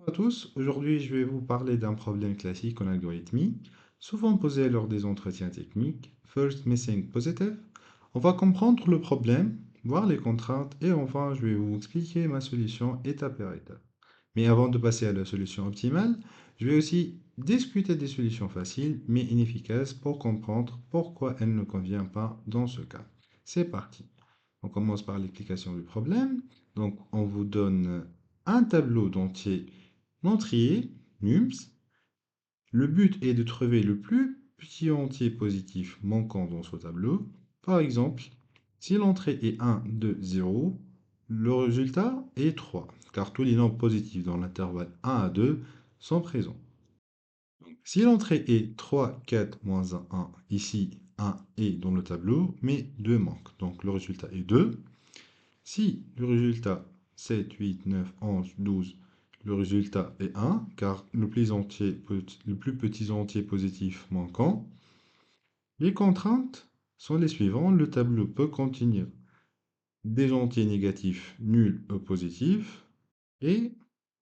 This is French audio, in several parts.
Bonjour à tous, aujourd'hui je vais vous parler d'un problème classique en algorithmie, souvent posé lors des entretiens techniques, First Missing Positive. On va comprendre le problème, voir les contraintes et enfin je vais vous expliquer ma solution étape par étape. Mais avant de passer à la solution optimale, je vais aussi discuter des solutions faciles mais inefficaces pour comprendre pourquoi elles ne conviennent pas dans ce cas. C'est parti. On commence par l'explication du problème. Donc on vous donne un tableau d'entiers l'entrée, nums, le but est de trouver le plus petit entier positif manquant dans ce tableau. Par exemple, si l'entrée est 1, 2, 0, le résultat est 3, car tous les nombres positifs dans l'intervalle 1 à 2 sont présents. Si l'entrée est 3, 4, moins 1, 1, ici 1 est dans le tableau, mais 2 manque, donc le résultat est 2. Si le résultat 7, 8, 9, 11, 12, le résultat est 1, car le plus petit entier positif manquant. Les contraintes sont les suivantes. Le tableau peut contenir des entiers négatifs nuls ou positifs. Et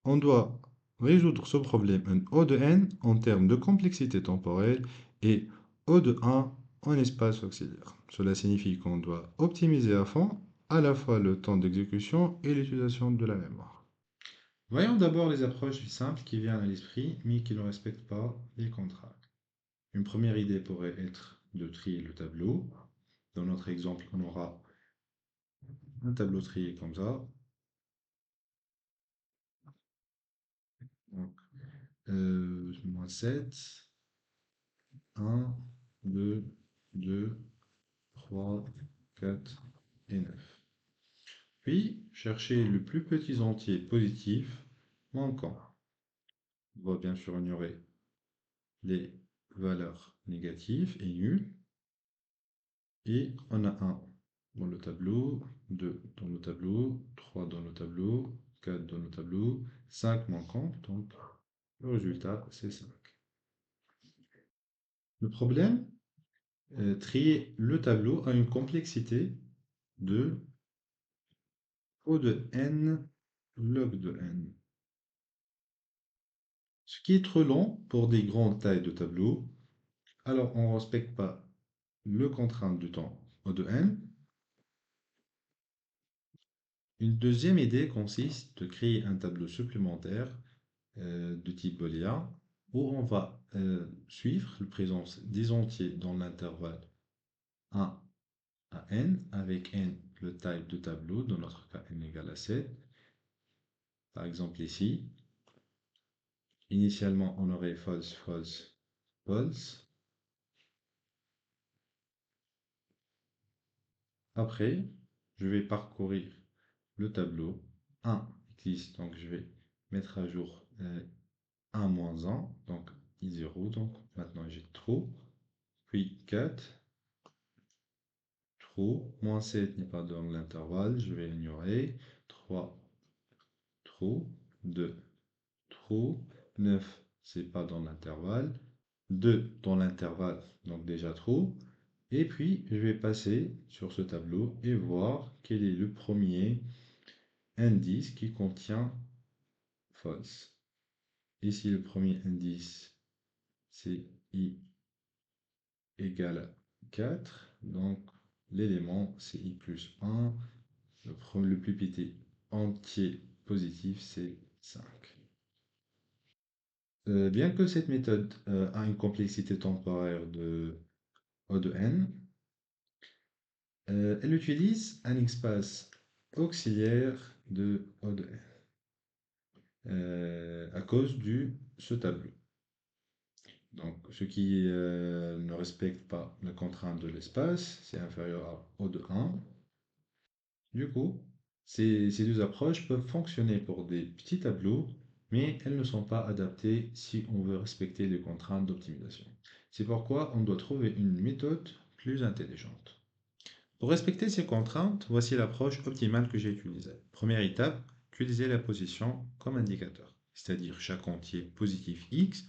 on doit résoudre ce problème en O de n en termes de complexité temporelle et O de 1 en espace auxiliaire. Cela signifie qu'on doit optimiser à fond à la fois le temps d'exécution et l'utilisation de la mémoire. Voyons d'abord les approches simples qui viennent à l'esprit mais qui ne respectent pas les contraintes. Une première idée pourrait être de trier le tableau. Dans notre exemple, on aura un tableau trié comme ça. Donc, moins 7. 1, 2, 2, 3, 4 et 9. Puis, chercher le plus petit entier positif manquant. On va bien sûr ignorer les valeurs négatives et nulles. Et on a 1 dans le tableau, 2 dans le tableau, 3 dans le tableau, 4 dans le tableau, 5 manquants, donc le résultat c'est 5. Le problème, trier le tableau a une complexité de O de n log de n. Ce qui est trop long pour des grandes tailles de tableau, alors on ne respecte pas le contrainte du temps O de n. Une deuxième idée consiste de créer un tableau supplémentaire de type booléen où on va suivre la présence des entiers dans l'intervalle 1 à n, avec n le type de tableau, dans notre cas n égale à 7. Par exemple ici, initialement on aurait false, false, false. Après, je vais parcourir le tableau. 1 existe, donc je vais mettre à jour 1 moins 1, donc i0, donc maintenant j'ai true. Puis 4, true. Moins 7 n'est pas dans l'intervalle, je vais ignorer. 3, true. 2, true. 9, c'est pas dans l'intervalle. 2 dans l'intervalle, donc déjà true. Et puis, je vais passer sur ce tableau et voir quel est le premier indice qui contient false. Ici, le premier indice, c'est i égale à 4. Donc, l'élément, c'est i plus 1. Le plus petit entier positif, c'est 5. Bien que cette méthode a une complexité temporaire de O de n, elle utilise un espace auxiliaire de O de n à cause de ce tableau. Donc, ce qui ne respecte pas la contrainte de l'espace, c'est inférieur à O de 1. Du coup, ces deux approches peuvent fonctionner pour des petits tableaux, mais elles ne sont pas adaptées si on veut respecter les contraintes d'optimisation. C'est pourquoi on doit trouver une méthode plus intelligente. Pour respecter ces contraintes, voici l'approche optimale que j'ai utilisée. Première étape, utiliser la position comme indicateur, c'est-à-dire chaque entier positif x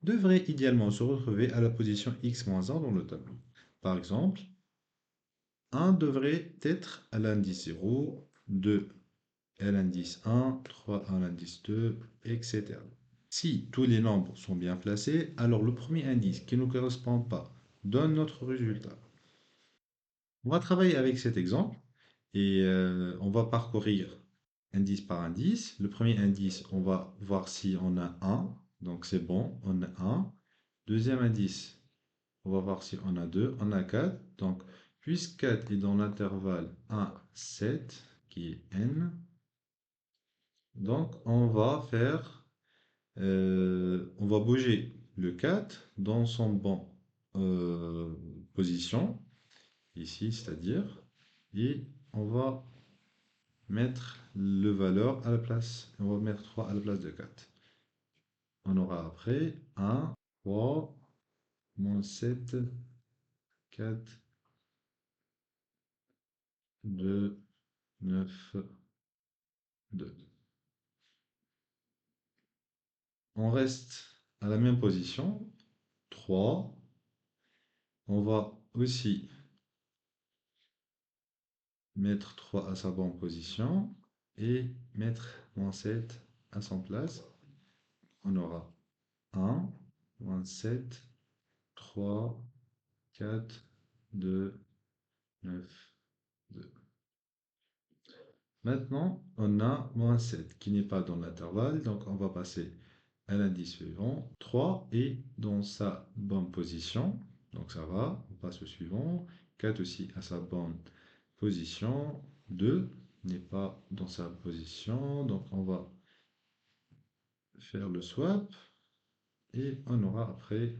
devrait idéalement se retrouver à la position x-1 dans le tableau. Par exemple, 1 devrait être à l'indice 0, 2 à l'indice 1, 3 à l'indice 2, etc. Si tous les nombres sont bien placés, alors le premier indice qui ne correspond pas donne notre résultat. On va travailler avec cet exemple et on va parcourir indice par indice. Le premier indice, on va voir si on a 1, donc c'est bon, on a 1. Deuxième indice, on va voir si on a 2, on a 4. Donc, puisque 4 est dans l'intervalle 1, 7, qui est n, donc on va bouger le 4 dans son bon position, ici, c'est-à-dire, et on va mettre le valeur à la place, on va mettre 3 à la place de 4. On aura après 1, 3, moins 7, 4, 2, 9, 2. On reste à la même position, 3. On va aussi mettre 3 à sa bonne position et mettre moins 7 à son place. On aura 1, moins 7, 3, 4, 2, 9, 2. Maintenant, on a moins 7 qui n'est pas dans l'intervalle, donc on va passer à l'indice suivant. 3 est dans sa bonne position, donc ça va, on passe au suivant. 4 aussi à sa bonne position. 2 n'est pas dans sa position, donc on va faire le swap et on aura après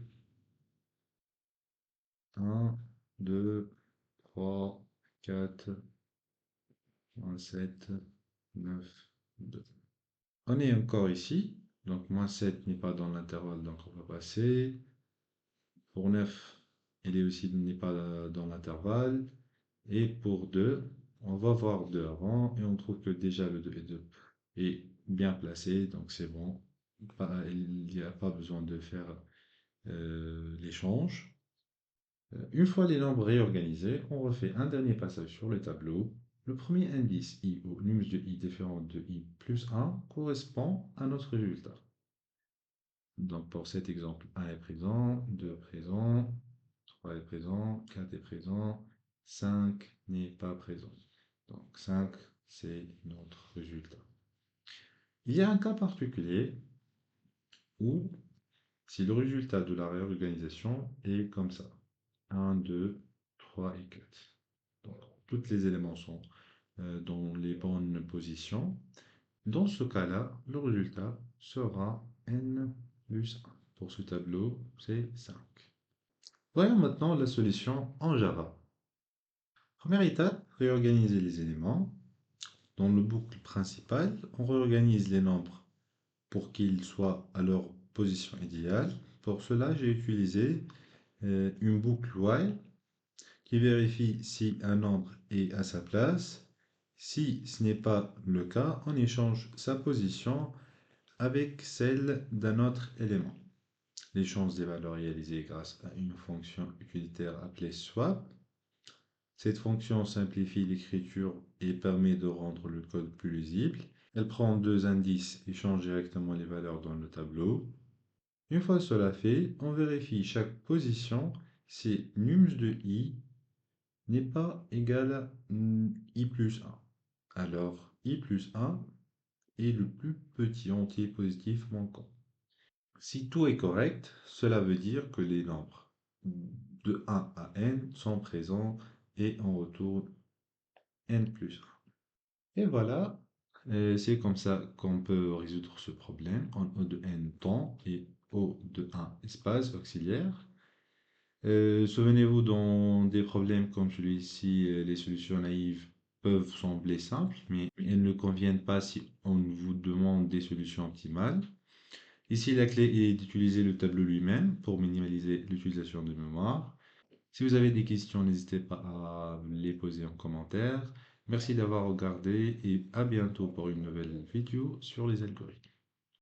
1, 2, 3, 4, 7, 9, 2. On est encore ici, donc moins 7 n'est pas dans l'intervalle, donc on va passer. Pour 9, il est aussi n'est pas dans l'intervalle. Et pour 2, on va voir 2 avant, et on trouve que déjà le 2 est bien placé, donc c'est bon. Il n'y a pas besoin de faire l'échange. Une fois les nombres réorganisés, on refait un dernier passage sur le tableau. Le premier indice i ou nums de i différent de i plus 1 correspond à notre résultat. Donc pour cet exemple, 1 est présent, 2 est présent, 3 est présent, 4 est présent, 5 n'est pas présent. Donc 5, c'est notre résultat. Il y a un cas particulier où si le résultat de la réorganisation est comme ça, 1, 2, 3 et 4. Donc tous les éléments sont dans les bonnes positions. Dans ce cas-là, le résultat sera n plus 1. Pour ce tableau, c'est 5. Voyons maintenant la solution en Java. Première étape, réorganiser les éléments. Dans le boucle principale, on réorganise les nombres pour qu'ils soient à leur position idéale. Pour cela, j'ai utilisé une boucle while qui vérifie si un nombre est à sa place. Si ce n'est pas le cas, on échange sa position avec celle d'un autre élément. L'échange des valeurs réalisées grâce à une fonction utilitaire appelée swap. Cette fonction simplifie l'écriture et permet de rendre le code plus lisible. Elle prend deux indices et change directement les valeurs dans le tableau. Une fois cela fait, on vérifie chaque position si nums de i n'est pas égal à i plus 1. Alors, i plus 1 est le plus petit entier positif manquant. Si tout est correct, cela veut dire que les nombres de 1 à n sont présents et on retourne n plus 1. Et voilà, c'est comme ça qu'on peut résoudre ce problème en O de n temps et O de 1 espace auxiliaire. Souvenez-vous, dans des problèmes comme celui-ci, les solutions naïves peuvent sembler simples, mais elles ne conviennent pas si on vous demande des solutions optimales. Ici, la clé est d'utiliser le tableau lui-même pour minimaliser l'utilisation de mémoire. Si vous avez des questions, n'hésitez pas à les poser en commentaire. Merci d'avoir regardé et à bientôt pour une nouvelle vidéo sur les algorithmes.